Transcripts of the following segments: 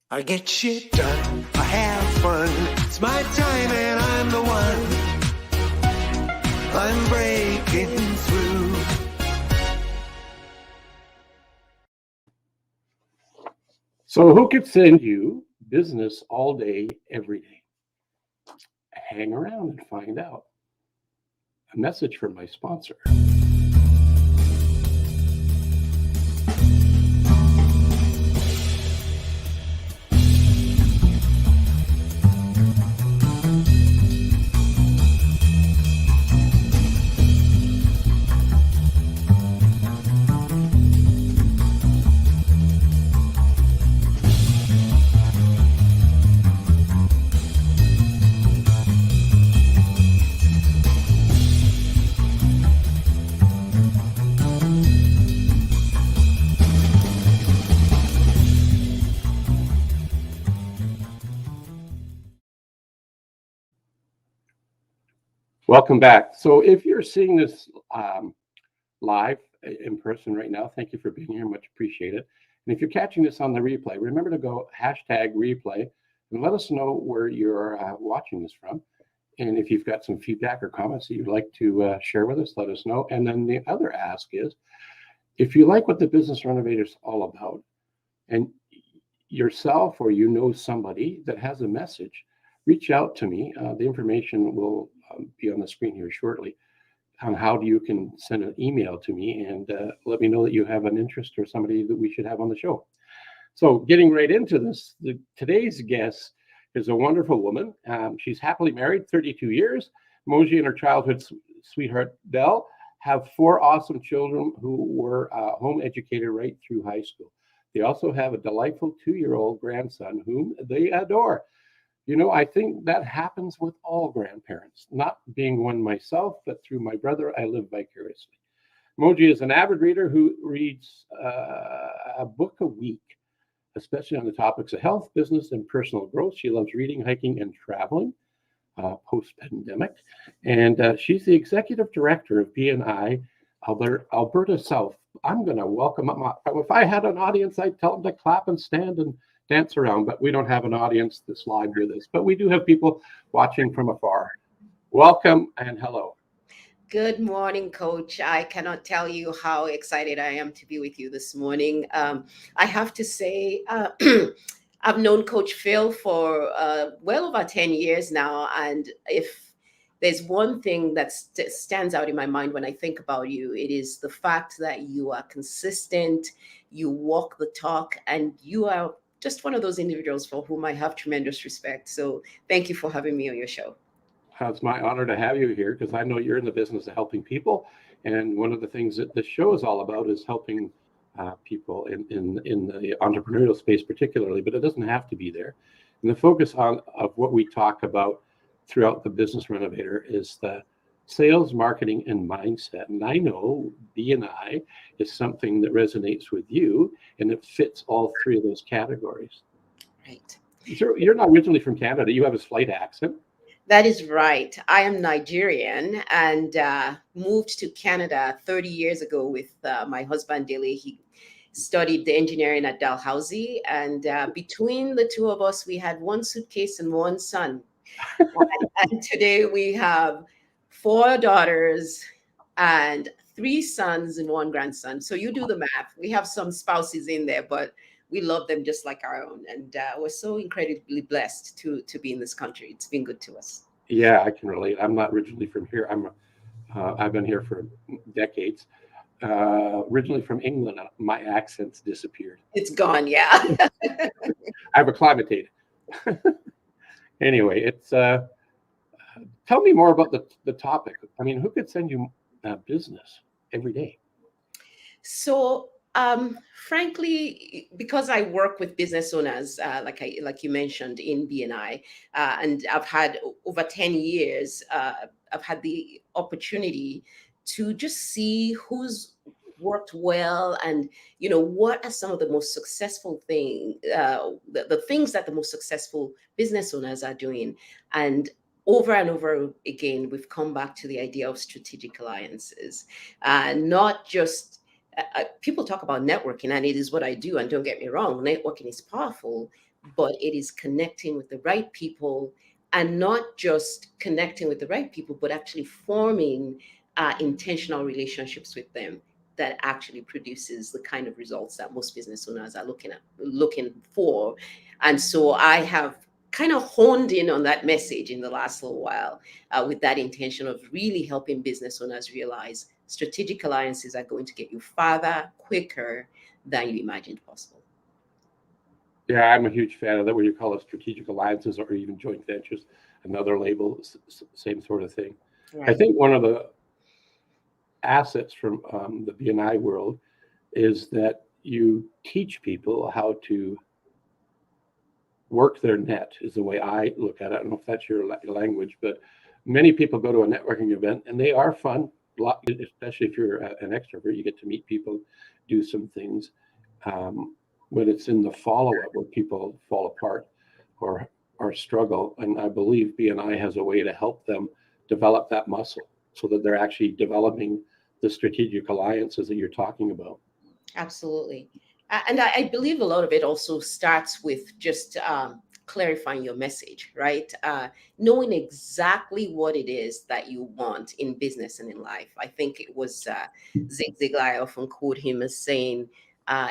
I get shit done, I have fun. It's my time and I'm the one. I'm breaking through. So who could send you business all day, every day? Hang around and find out. A message from my sponsor. Welcome back. So if you're seeing this live in person right now, thank you for being here. Much appreciated. And if you're catching this on the replay, remember to go #replay and let us know where you're watching this from. And if you've got some feedback or comments that you'd like to share with us, let us know. And then the other ask is, if you like what the Business Renovator is all about, and yourself or you know somebody that has a message, reach out to me. The information will be on the screen here shortly on how you can send an email to me and let me know that you have an interest or somebody that we should have on the show. So getting right into this, today's guest is a wonderful woman. She's happily married, 32 years. Moji and her childhood sweetheart, Belle, have 4 awesome children who were home educated right through high school. They also have a delightful 2-year-old grandson whom they adore. You know, I think that happens with all grandparents, not being one myself, but through my brother, I live vicariously. Moji is an avid reader who reads a book a week, especially on the topics of health, business, and personal growth. She loves reading, hiking, and traveling post-pandemic. And she's the executive director of BNI Alberta South. I'm going to welcome them. If I had an audience, I'd tell them to clap and stand and dance around, but we don't have an audience that's live with us. But we do have people watching from afar. Welcome and hello. Good morning, Coach. I cannot tell you how excited I am to be with you this morning. I have to say, I've known Coach Phil for well over 10 years now. And if there's one thing that stands out in my mind when I think about you, it is the fact that you are consistent, you walk the talk, and you are just one of those individuals for whom I have tremendous respect. So thank you for having me on your show. It's my honor to have you here because I know you're in the business of helping people. And one of the things that this show is all about is helping people in the entrepreneurial space particularly, but it doesn't have to be there. And the focus of what we talk about throughout the Business Renovator is the sales, marketing, and mindset. And I know B&I is something that resonates with you, and it fits all 3 of those categories. Right. You're not originally from Canada. You have a slight accent. That is right. I am Nigerian and moved to Canada 30 years ago with my husband, Dilly. He studied the engineering at Dalhousie. And between the 2 of us, we had 1 suitcase and 1 son. And today we have 4 daughters and 3 sons and 1 grandson. So you do the math. We have some spouses in there, but we love them just like our own. And we're so incredibly blessed to be in this country. It's been good to us. Yeah, I can relate. I'm not originally from here. I've been here for decades. Originally from England, my accent's disappeared. It's gone, yeah. I've acclimated. Anyway, it's tell me more about the topic. I mean, who could send you business every day? So, frankly, because I work with business owners, like you mentioned in BNI, and I've had over 10 years, I've had the opportunity to just see who's worked well and what are some of the most successful the things that the most successful business owners are doing. And over again, we've come back to the idea of strategic alliances, not just people talk about networking, and it is what I do. And don't get me wrong, networking is powerful, but it is connecting with the right people, and not just connecting with the right people, but actually forming intentional relationships with them that actually produces the kind of results that most business owners are looking for. And so I have kind of honed in on that message in the last little while, with that intention of really helping business owners realize strategic alliances are going to get you farther quicker than you imagined possible. Yeah, I'm a huge fan of that, where you call it strategic alliances or even joint ventures, another label, same sort of thing. I Right. think one of the assets from the BNI world is that you teach people how to work their net, is the way I look at it. I don't know if that's your language, but many people go to a networking event and they are fun, especially if you're an extrovert. You get to meet people, do some things. But it's in the follow-up where people fall apart or struggle. And I believe BNI has a way to help them develop that muscle so that they're actually developing the strategic alliances that you're talking about. Absolutely. And I believe a lot of it also starts with just clarifying your message, right? Knowing exactly what it is that you want in business and in life. I think it was Zig Ziglar, I often quote him as saying,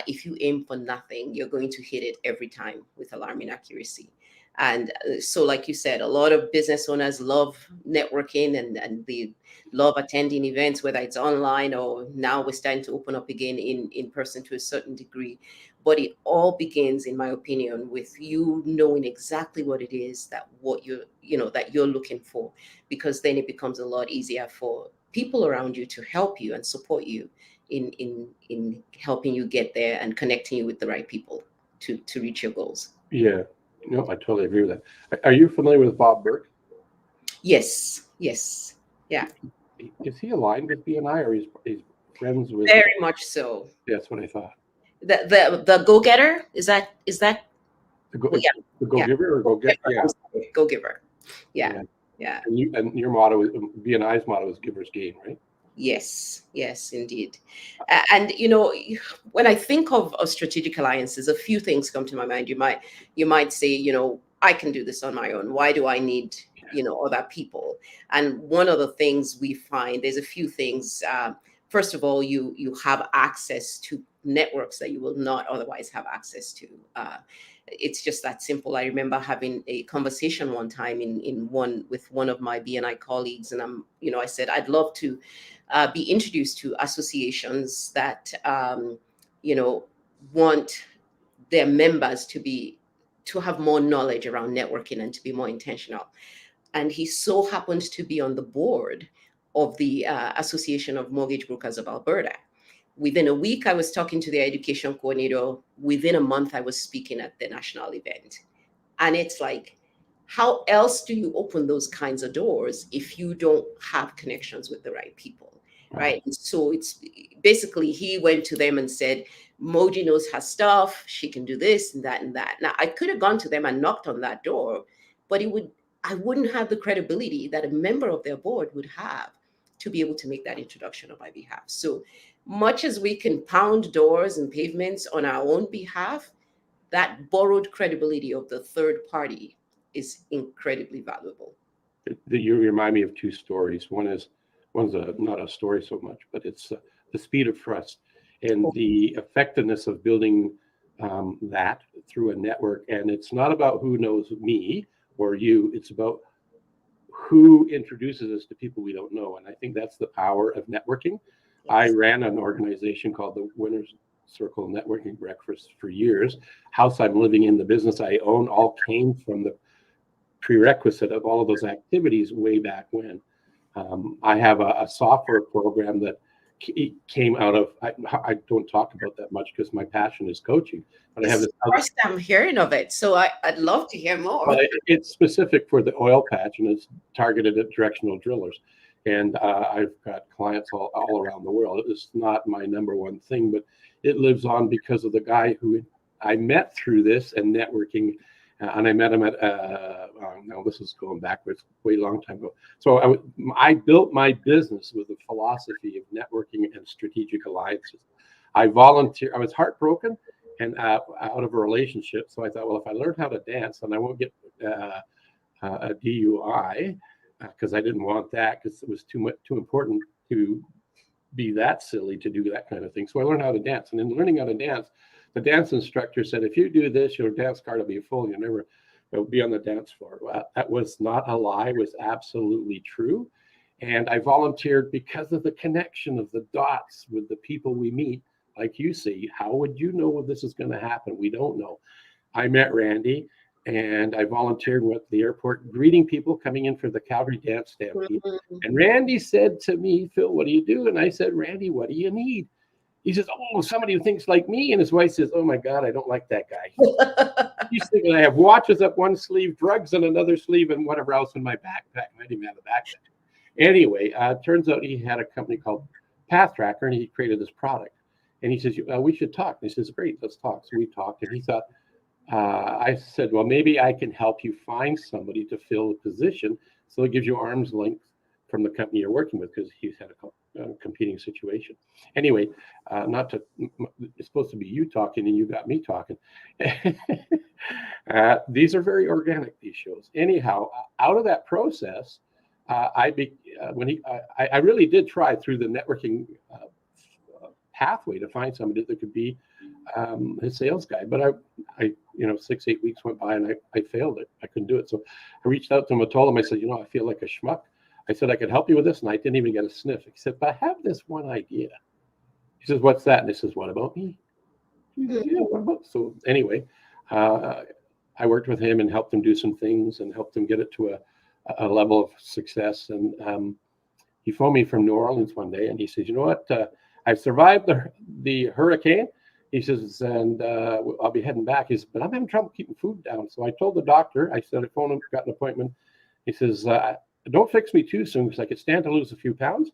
if you aim for nothing, you're going to hit it every time with alarming accuracy. And so, like you said, a lot of business owners love networking, and they love attending events, whether it's online or now we're starting to open up again in person to a certain degree. But it all begins, in my opinion, with you knowing exactly what it is that you're looking for, because then it becomes a lot easier for people around you to help you and support you in helping you get there and connecting you with the right people to reach your goals. Yeah, no, I totally agree with that. Are you familiar with Bob Burke? Yes, yes, yeah, Is he aligned with BNI, or he's friends with? very much so. That's what I thought. The go getter, is that The go, well, yeah, the go yeah, giver or go get? giver, Yeah, I'm sorry, go giver. Yeah, yeah. yeah. And your motto, BNI's motto is givers gain, right? Yes, yes, indeed. And when I think of strategic alliances, a few things come to my mind. You might say, I can do this on my own. Why do I need other people? And one of the things we find, there's a few things. First of all, you have access to networks that you will not otherwise have access to. It's just that simple. I remember having a conversation one time with one of my BNI colleagues, and I said I'd love to be introduced to associations that want their members to have more knowledge around networking and to be more intentional. And he so happened to be on the board of the Association of Mortgage Brokers of Alberta. Within a week, I was talking to the education coordinator. Within a month, I was speaking at the national event. And it's like, how else do you open those kinds of doors if you don't have connections with the right people? Right. And so it's basically, he went to them and said, Moji knows her stuff. She can do this and that and that. Now, I could have gone to them and knocked on that door, but I wouldn't have the credibility that a member of their board would have to be able to make that introduction on my behalf. So much as we can pound doors and pavements on our own behalf, that borrowed credibility of the third party is incredibly valuable. You remind me of two stories. One's not a story so much, but it's the speed of trust and the effectiveness of building that through a network. And it's not about who knows me or you. It's about who introduces us to people we don't know. And I think that's the power of networking. I ran an organization called the Winners Circle Networking Breakfast for years. House I'm living in, the business I own, all came from the prerequisite of all of those activities way back when. I have a software program that came out of, I don't talk about that much because my passion is coaching, but I have It's this the first I'm hearing of it, so I'd love to hear more. well, it's specific for the oil patch, and it's targeted at directional drillers. And I've got clients all around the world. It's not my number one thing, but it lives on because of the guy who I met through this and networking. And I met him at, now this is going backwards, way long time ago. So I built my business with a philosophy of networking and strategic alliances. I volunteered. I was heartbroken and out of a relationship. So I thought, well, if I learn how to dance, then I won't get a DUI because I didn't want that because it was too important to be that silly to do that kind of thing. So I learned how to dance. And in learning how to dance, the dance instructor said, if you do this, your dance card will be full. You'll never be on the dance floor. Well, that was not a lie. It was absolutely true. And I volunteered because of the connection of the dots with the people we meet. Like you see, how would you know when this is going to happen? We don't know. I met Randy and I volunteered with the airport, greeting people coming in for the Calgary Dance Stampede. And Randy said to me, Phil, what do you do? And I said, Randy, what do you need? He says, oh, somebody who thinks like me. And his wife says, oh my God, I don't like that guy. He's thinking I have watches up one sleeve, drugs in another sleeve, and whatever else in my backpack. I didn't even have a backpack. Anyway, turns out he had a company called Path Tracker, and he created this product. And he says, we should talk. And he says, great, let's talk. So we talked, and he thought, I said, well, maybe I can help you find somebody to fill the position. So it gives you arm's length from the company you're working with, because he's had a competing situation. Anyway, it's supposed to be you talking, and you got me talking. These are very organic, these shows. Anyhow, out of that process, I really did try through the networking pathway to find somebody that could be his sales guy. But I 6-8 weeks went by and I failed it. I couldn't do it. So I reached out to him and told him, I said, I feel like a schmuck. I said, I could help you with this. And I didn't even get a sniff. He said, but I have this one idea. He says, what's that? And I says, what about me? He says, yeah, what about? So anyway, I worked with him and helped him do some things and helped him get it to a level of success. And he phoned me from New Orleans one day and he says, you know what? I've survived the hurricane. He says, and I'll be heading back. He says, but I'm having trouble keeping food down. So I told the doctor, I said, I phoned him, got an appointment. He says, don't fix me too soon because I could stand to lose a few pounds.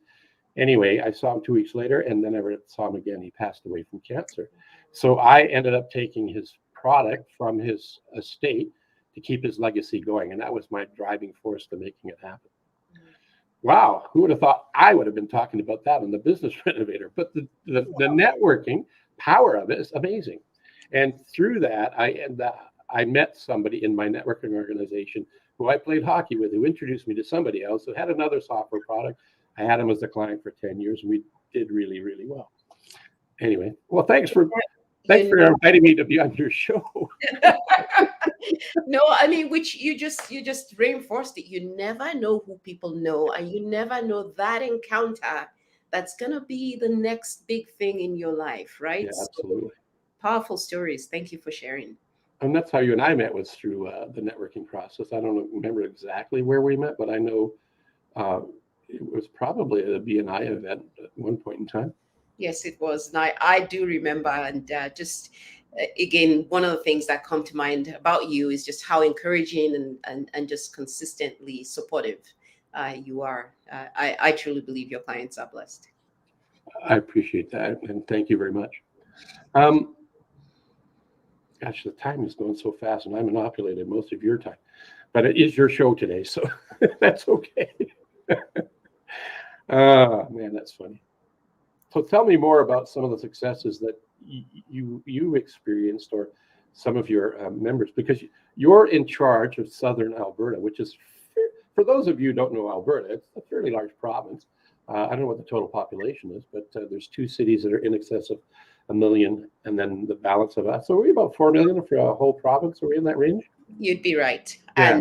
Anyway, I saw him 2 weeks later and then never saw him again. He passed away from cancer. So I ended up taking his product from his estate to keep his legacy going. And that was my driving force to making it happen. Wow, who would have thought I would have been talking about that on the Business Renovator? But the networking power of it is amazing. And through that, I met somebody in my networking organization who I played hockey with, who introduced me to somebody else who had another software product. I had him as a client for 10 years, and we did really, really well. Anyway, well, thanks for inviting me to be on your show. No, I mean, which you just reinforced it. You never know who people know, and you never know that encounter that's gonna be the next big thing in your life, right? Yeah, absolutely. So, powerful stories. Thank you for sharing. And that's how you and I met, was through the networking process. I don't remember exactly where we met, but I know it was probably at a BNI event at one point in time. Yes, it was. And I do remember. And again, one of the things that come to mind about you is just how encouraging and just consistently supportive you are. I truly believe your clients are blessed. I appreciate that. And thank you very much. Gosh, the time is going so fast, and I manipulated most of your time. But it is your show today, so that's okay. Man, that's funny. So tell me more about some of the successes that you experienced, or some of your members, because you're in charge of Southern Alberta, which is, for those of you who don't know Alberta, it's a fairly large province. I don't know what the total population is, but there's 2 cities that are in excess of 1 million, and then the balance of us. So we're about 4 million for a whole province. Are we in that range? You'd be right. Yeah.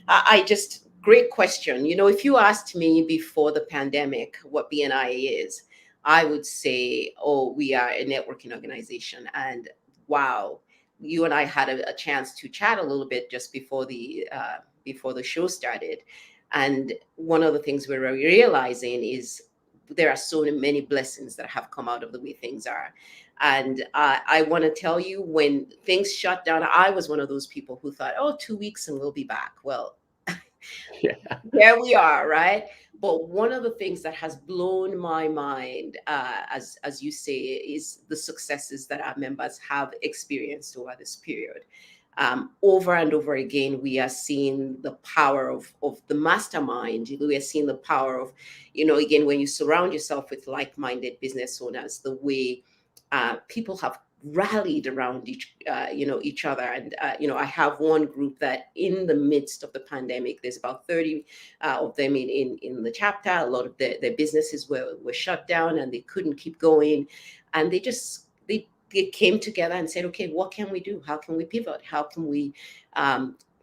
And great question. If you asked me before the pandemic what BNI is, I would say, oh, we are a networking organization. And wow, you and I had a chance to chat a little bit just before the show started. And one of the things we're realizing is there are so many blessings that have come out of the way things are. And I want to tell you, when things shut down, I was one of those people who thought, oh, 2 weeks and we'll be back. Well, yeah, there we are, right? But one of the things that has blown my mind, as you say, is the successes that our members have experienced over this period. Over and over again, we are seeing the power of the mastermind. We are seeing the power of, again, when you surround yourself with like-minded business owners, the way people have rallied around each other. And I have one group that in the midst of the pandemic, there's about 30 of them in the chapter. A lot of their businesses were shut down and they couldn't keep going, and they came together and said, okay, what can we do? How can we pivot? How can we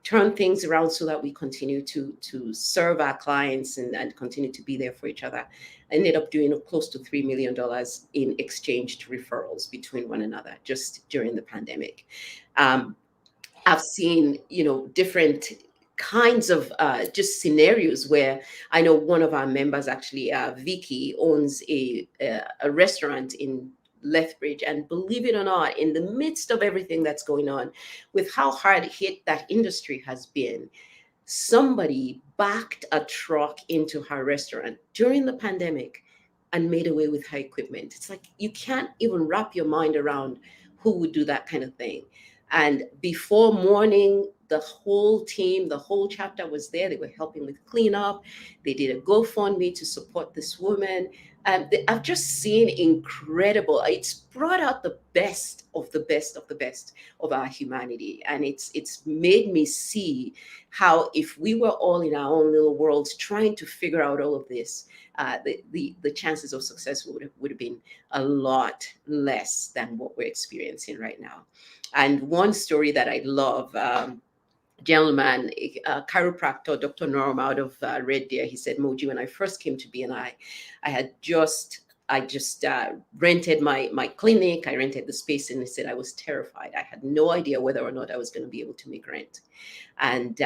turn things around so that we continue to serve our clients and continue to be there for each other? Ended up doing close to $3 million in exchanged referrals between one another just during the pandemic. I've seen, different kinds of just scenarios where I know one of our members, actually, Vicky, owns a restaurant in Lethbridge, and believe it or not, in the midst of everything that's going on, with how hard hit that industry has been, somebody backed a truck into her restaurant during the pandemic and made away with her equipment. It's like you can't even wrap your mind around who would do that kind of thing. And before morning, the whole team, the whole chapter was there. They were helping with cleanup. They did a GoFundMe to support this woman. I've just seen incredible. It's brought out the best of the best of the best of our humanity, and it's made me see how if we were all in our own little worlds trying to figure out all of this, the chances of success would have been a lot less than what we're experiencing right now. And one story that I love. Gentleman, chiropractor, Dr. Norm out of Red Deer, he said, Moji, when I first came to BNI, I just rented my clinic. I rented the space, and he said I was terrified. I had no idea whether or not I was going to be able to make rent. And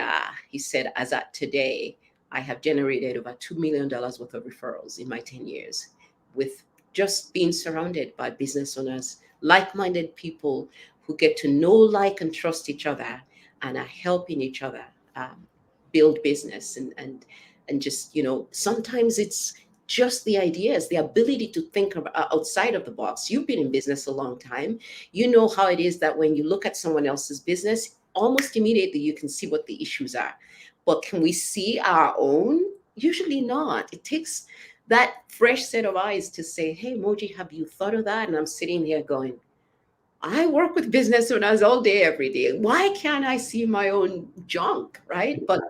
he said, as at today, I have generated over $2 million worth of referrals in my 10 years with just being surrounded by business owners, like-minded people who get to know, like, and trust each other, and are helping each other build business. And just, sometimes it's just the ideas, the ability to think outside of the box. You've been in business a long time. You know how it is that when you look at someone else's business, almost immediately you can see what the issues are. But can we see our own? Usually not. It takes that fresh set of eyes to say, hey, Moji, have you thought of that? And I'm sitting here going, I work with business owners all day, every day. Why can't I see my own junk, right? But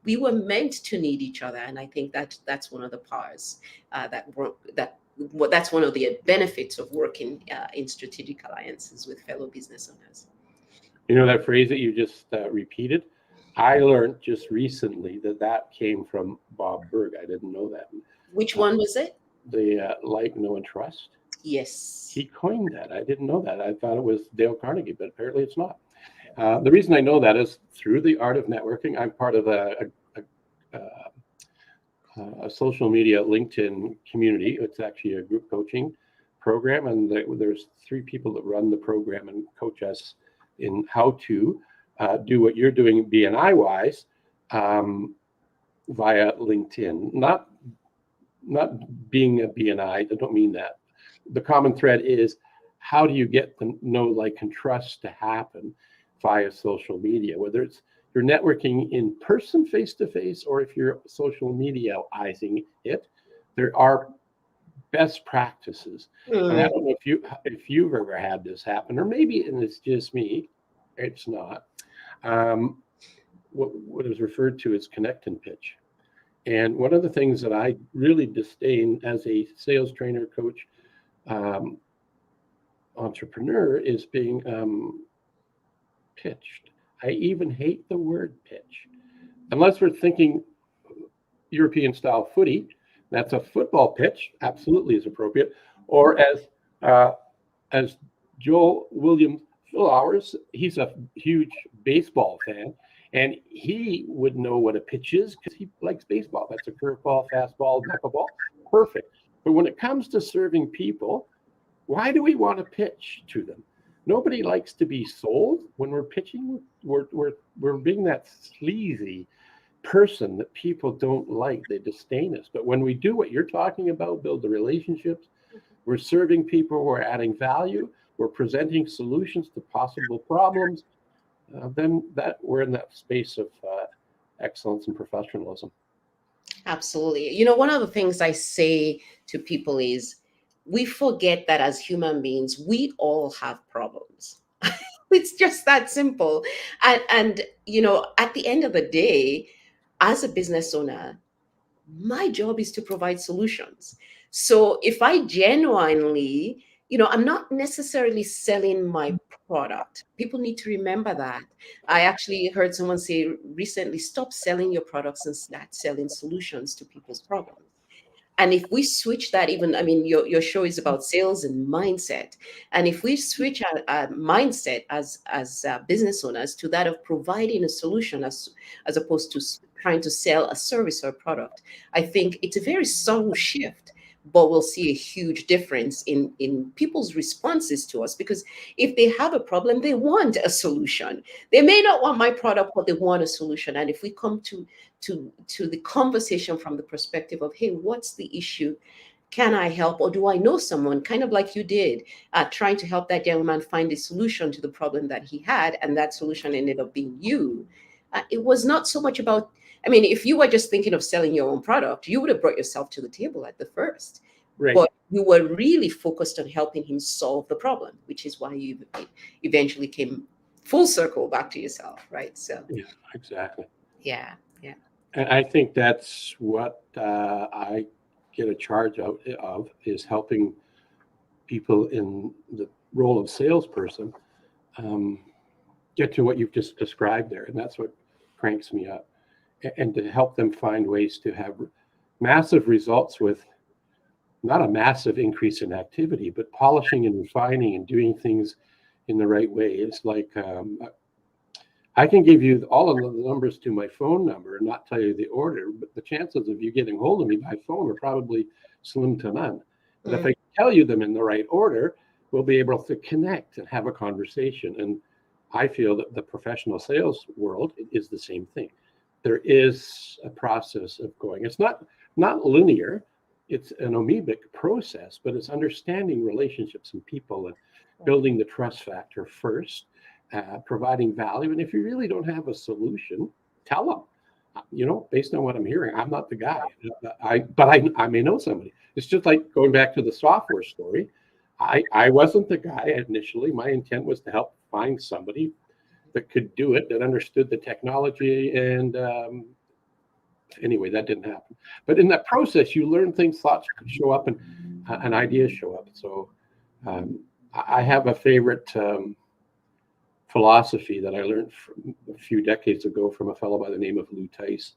we were meant to need each other, and I think that's one of the powers that's one of the benefits of working in strategic alliances with fellow business owners. That phrase that you just repeated, I learned just recently that came from Bob Berg. I didn't know that. Which one was it? The like, know, and trust. Yes. He coined that. I didn't know that. I thought it was Dale Carnegie, but apparently it's not. The reason I know that is through the art of networking. I'm part of a social media LinkedIn community. It's actually a group coaching program, and there's 3 people that run the program and coach us in how to do what you're doing BNI-wise via LinkedIn. Not being a BNI, I don't mean that. The common thread is, how do you get the know, like, and trust to happen via social media, whether it's you're networking in person, face-to-face, or if you're social media-izing it. There are best practices. And I don't know if you've ever had this happen, or maybe, and it's just me, it's not. What is referred to as connect and pitch. And one of the things that I really disdain as a sales trainer, coach, entrepreneur is being pitched. I even hate the word pitch. Unless we're thinking European style footy, that's a football pitch, absolutely is appropriate. Or as Joel Williams Flowers, he's a huge baseball fan, and he would know what a pitch is because he likes baseball. That's a curveball, fastball, knuckleball, perfect. But when it comes to serving people, why do we want to pitch to them? Nobody likes to be sold. When we're pitching, we're being that sleazy person that people don't like. They disdain us. But when we do what you're talking about, build the relationships, we're serving people, we're adding value, we're presenting solutions to possible problems, then we're in that space of excellence and professionalism. Absolutely. One of the things I say to people is, we forget that as human beings, we all have problems. It's just that simple. And at the end of the day, as a business owner, my job is to provide solutions. So if I genuinely, I'm not necessarily selling my product. People need to remember that. I actually heard someone say recently, stop selling your products and start selling solutions to people's problems. And if we switch that, even, I mean, your show is about sales and mindset. And if we switch our mindset as business owners to that of providing a solution as opposed to trying to sell a service or a product, I think it's a very subtle shift, but we'll see a huge difference in people's responses to us, because if they have a problem, they want a solution. They may not want my product, but they want a solution. And if we come to the conversation from the perspective of, hey, what's the issue? Can I help? Or do I know someone, kind of like you did, trying to help that young man find a solution to the problem that he had, and that solution ended up being you. It was not so much about, I mean, if you were just thinking of selling your own product, you would have brought yourself to the table at the first. Right. But you were really focused on helping him solve the problem, which is why you eventually came full circle back to yourself, right? So, Yeah, exactly. yeah, yeah. And I think that's what I get a charge of is helping people in the role of salesperson um, get to what you've just described there. And that's what cranks me up. And to help them find ways to have massive results with not a massive increase in activity, but polishing and refining and doing things in the right way. It's like I can give you all of the numbers to my phone number and not tell you the order, but the chances of you getting hold of me by phone are probably slim to none. But if I tell you them in the right order, we'll be able to connect and have a conversation. And I feel that the professional sales world is the same thing. There is a process of going. It's not linear. It's an amoebic process, but it's understanding relationships and people and building the trust factor first, providing value. And if you really don't have a solution, tell them. Based on what I'm hearing, I'm not the guy. I may know somebody. It's just like going back to the software story. I wasn't the guy initially. My intent was to help find somebody that could do it, that understood the technology. And anyway, that didn't happen. But in that process, you learn things, thoughts show up, and ideas show up. So I have a favorite philosophy that I learned from a few decades ago from a fellow by the name of Lou Tice.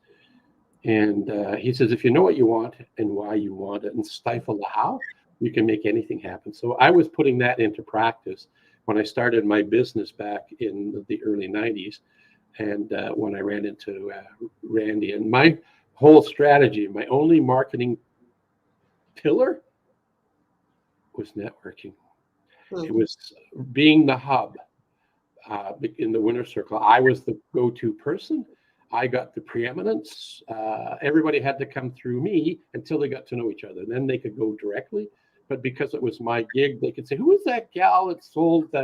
And he says, if you know what you want and why you want it and stifle the how, you can make anything happen. So I was putting that into practice when I started my business back in the early 90s. And when I ran into Randy, and my whole strategy, my only marketing pillar was networking. It was being the hub. In the winner circle, I was the go-to person. I got the preeminence. Everybody had to come through me until they got to know each other. Then they could go directly. But because it was my gig, they could say, who is that gal that sold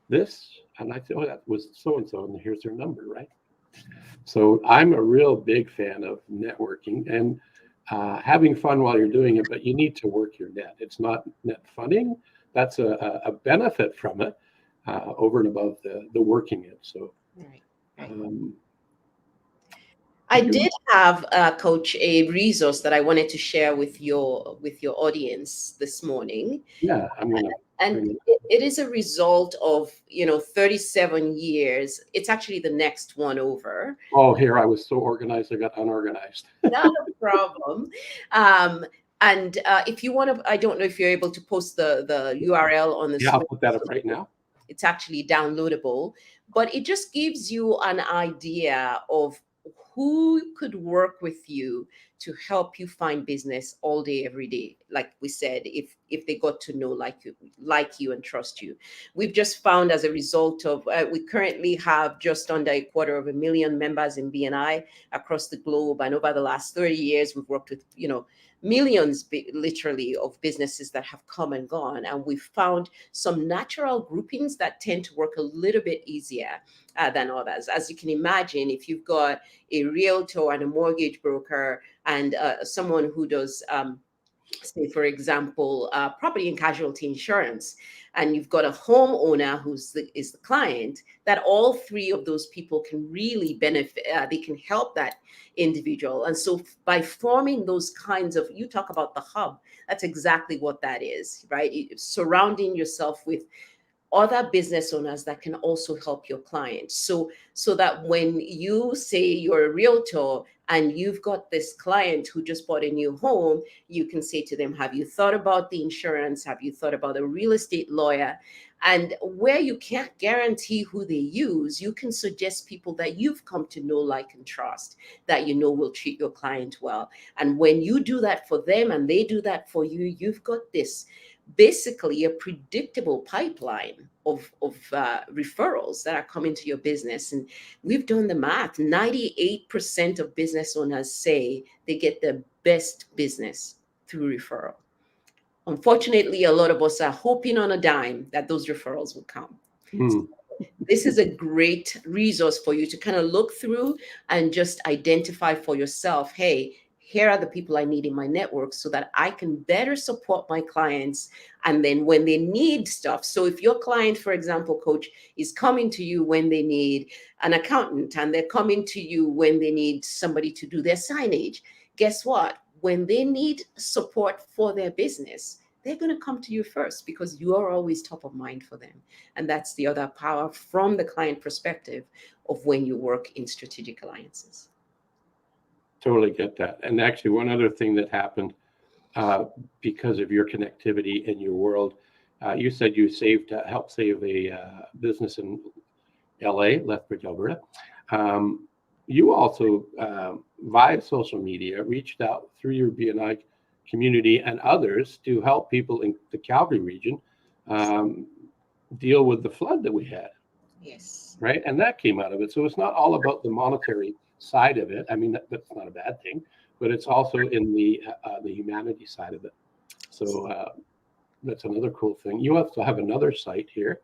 this? And I said, oh, that was so-and-so, and here's their number, right? So I'm a real big fan of networking and having fun while you're doing it, but you need to work your net. It's not net funding. That's a benefit from it. Over and above the working it. So, right. I did have, Coach, a resource that I wanted to share with your audience this morning. Yeah, I'm gonna. And it is a result of 37 years. It's actually the next one over. Oh, here I was so organized, I got unorganized. Not a problem. And if you want to, I don't know if you're able to post the URL on the Yeah, I'll put that up right now. It's actually downloadable, but it just gives you an idea of who could work with you to help you find business all day, every day. Like we said, if they got to know like you and trust you. We've just found, as a result of, we currently have just under 250,000 members in BNI across the globe. And over the last 30 years, we've worked with, millions literally of businesses that have come and gone. And we've found some natural groupings that tend to work a little bit easier than others. As you can imagine, if you've got a realtor and a mortgage broker and someone who does say for example, property and casualty insurance, and you've got a homeowner is the client, that all three of those people can really benefit, they can help that individual. And so by forming those kinds of, you talk about the hub, that's exactly what that is, right? Surrounding yourself with other business owners that can also help your clients. So that when you say you're a realtor and you've got this client who just bought a new home, you can say to them, have you thought about the insurance? Have you thought about a real estate lawyer? And where you can't guarantee who they use, you can suggest people that you've come to know, like, and trust, that you know will treat your client well. And when you do that for them and they do that for you, you've got this basically a predictable pipeline of referrals that are coming to your business. And we've done the math. 98% of business owners say they get the best business through referral. Unfortunately, a lot of us are hoping on a dime that those referrals will come. Hmm. This is a great resource for you to kind of look through and just identify for yourself, hey, here are the people I need in my network so that I can better support my clients. And then when they need stuff, so if your client, for example, coach, is coming to you when they need an accountant and they're coming to you when they need somebody to do their signage, guess what? When they need support for their business, they're going to come to you first because you are always top of mind for them. And that's the other power from the client perspective of when you work in strategic alliances. Totally get that. And actually, one other thing that happened because of your connectivity in your world, you said you helped save a business in LA, Lethbridge, Alberta. You also, via social media, reached out through your BNI community and others to help people in the Calgary region deal with the flood that we had. Yes. Right. And that came out of it. So it's not all about the monetary side of it. I mean, that's not a bad thing, but it's also in the humanity side of it. So that's another cool thing. You also have another site here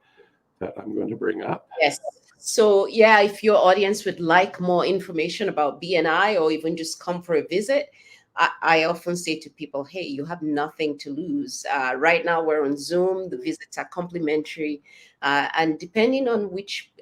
that I'm going to bring up. Yes. So yeah, if your audience would like more information about BNI or even just come for a visit, I often say to people, hey, you have nothing to lose. Right now we're on Zoom. The visits are complimentary. And depending on which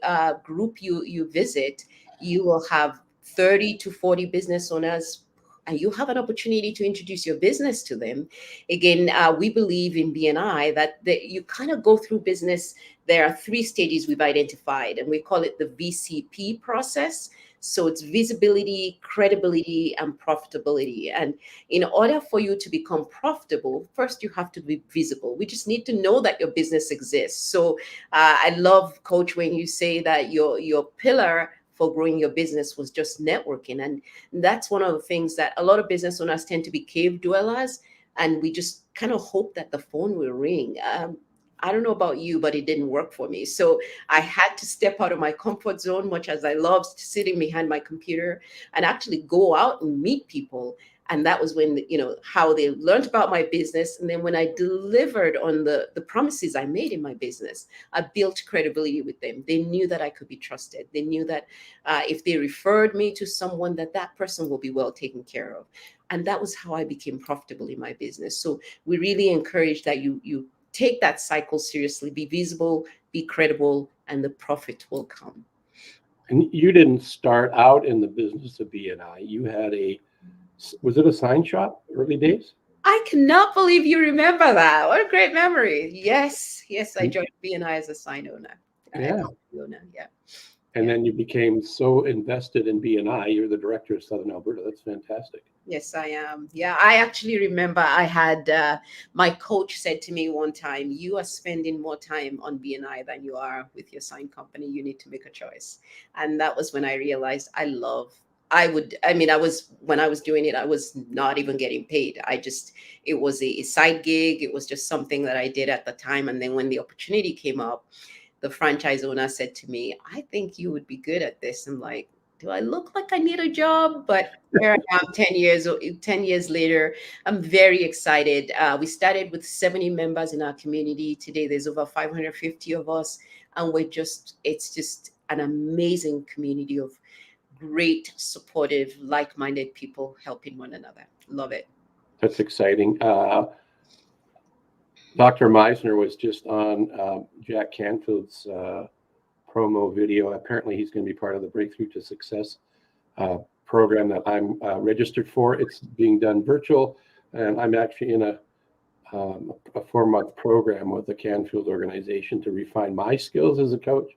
group you visit, you will have 30 to 40 business owners, and you have an opportunity to introduce your business to them. Again, we believe in BNI that you kind of go through business. There are 3 stages we've identified, and we call it the VCP process. So it's visibility, credibility, and profitability. And in order for you to become profitable, first you have to be visible. We just need to know that your business exists. So I love, Coach, when you say that your pillar for growing your business was just networking. And that's one of the things that a lot of business owners tend to be cave dwellers. And we just kind of hope that the phone will ring. I don't know about you, but it didn't work for me. So I had to step out of my comfort zone, much as I loved sitting behind my computer, and actually go out and meet people. And that was when, how they learned about my business. And then when I delivered on the promises I made in my business, I built credibility with them. They knew that I could be trusted. They knew that if they referred me to someone, that person will be well taken care of. And that was how I became profitable in my business. So we really encourage that you take that cycle seriously, be visible, be credible, and the profit will come. And you didn't start out in the business of BNI. You had was it a sign shop early days? I cannot believe you remember that. What a great memory. Yes, I joined BNI as a sign owner. Yeah. Yeah. And then you became so invested in BNI, you're the director of Southern Alberta. That's fantastic. Yes, I am. Yeah, I actually remember I had my coach said to me one time, you are spending more time on BNI than you are with your sign company. You need to make a choice. And that was when I realized when I was doing it, I was not even getting paid. It was a side gig. It was just something that I did at the time. And then when the opportunity came up, the franchise owner said to me, I think you would be good at this. I'm like, do I look like I need a job? But here I am 10 years later. I'm very excited. We started with 70 members in our community. Today, there's over 550 of us. And it's just an amazing community of great, supportive, like-minded people helping one another. Love it. That's exciting. Dr. Meisner was just on Jack Canfield's promo video. Apparently, he's going to be part of the Breakthrough to Success program that I'm registered for. It's being done virtual, and I'm actually in a 4-month program with the Canfield organization to refine my skills as a coach.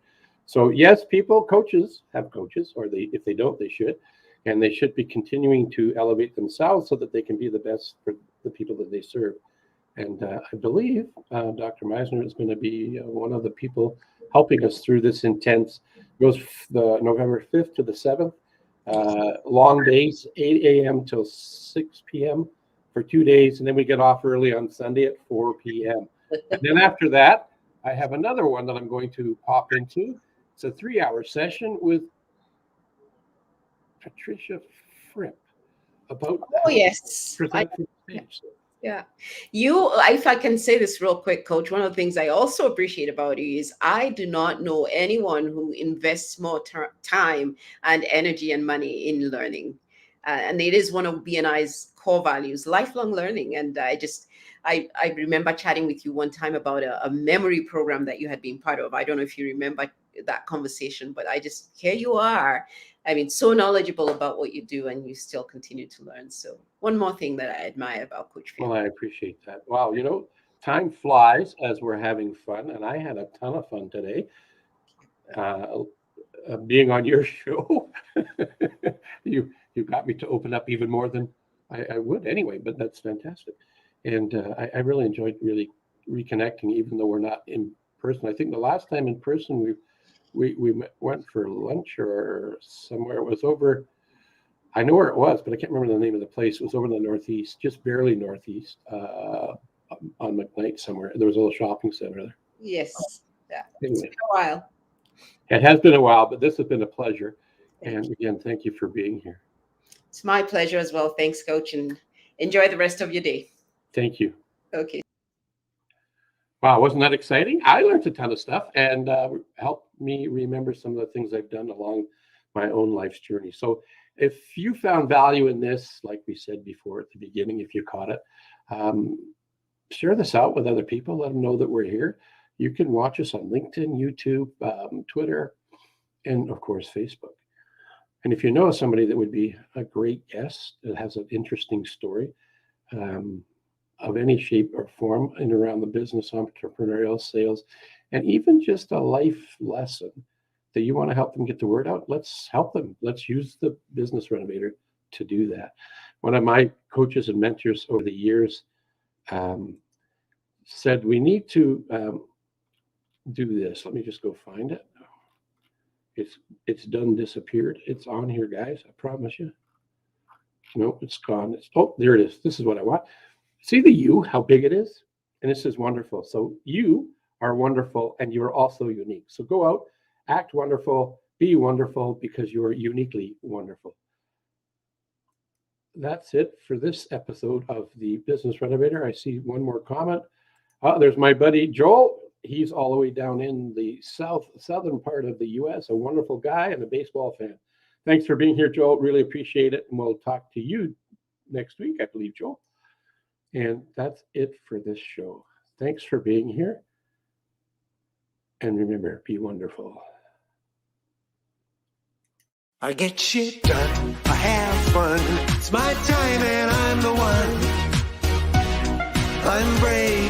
So yes, coaches have coaches, or if they don't, they should. And they should be continuing to elevate themselves so that they can be the best for the people that they serve. And I believe Dr. Meisner is going to be one of the people helping us through this intense, goes the November 5th to the 7th, long days, 8 a.m. till 6 p.m. for 2 days. And then we get off early on Sunday at 4 p.m. And then after that, I have another one that I'm going to pop into. It's a 3-hour session with Patricia Fripp about yes. Yeah. If I can say this real quick, Coach, one of the things I also appreciate about you is I do not know anyone who invests more time and energy and money in learning. And it is one of BNI's core values, lifelong learning. And I remember chatting with you one time about a memory program that you had been part of. I don't know if you remember that conversation, but here you are. I mean, so knowledgeable about what you do, and you still continue to learn. So one more thing that I admire about Coach Field. Well, I appreciate that. Wow, time flies as we're having fun, and I had a ton of fun today being on your show. You got me to open up even more than I would anyway, but that's fantastic. And I really enjoyed reconnecting, even though we're not in person. I think the last time in person we went for lunch or somewhere. It was over, I know where it was, but I can't remember the name of the place. It was over in the northeast, just barely northeast, on McKnight somewhere. There was a little shopping center there. Yes. Yeah. Anyway, it's been a while. It has been a while, but this has been a pleasure. And again, thank you for being here. It's my pleasure as well. Thanks, Coach, and enjoy the rest of your day. Thank you. Okay. Wow, wasn't that exciting? I learned a ton of stuff and helped me remember some of the things I've done along my own life's journey. So if you found value in this, like we said before at the beginning, if you caught it, share this out with other people. Let them know that we're here. You can watch us on LinkedIn, YouTube, Twitter, and of course, Facebook. And if you know somebody that would be a great guest that has an interesting story, of any shape or form in around the business, entrepreneurial, sales, and even just a life lesson that you want to help them get the word out, let's help them. Let's use the Business Renovator to do that. One of my coaches and mentors over the years said, we need to do this. Let me just go find it. It's done disappeared. It's on here, guys. I promise you. No, it's gone. Oh, there it is. This is what I want. See the U, how big it is? And this is wonderful. So you are wonderful and you're also unique. So go out, act wonderful, be wonderful because you're uniquely wonderful. That's it for this episode of the Business Renovator. I see one more comment. There's my buddy Joel. He's all the way down in the southern part of the U.S., a wonderful guy and a baseball fan. Thanks for being here, Joel. Really appreciate it. And we'll talk to you next week, I believe, Joel. And that's it for this show. Thanks for being here. And remember, be wonderful. I get shit done. I have fun. It's my time and I'm the one. I'm brave.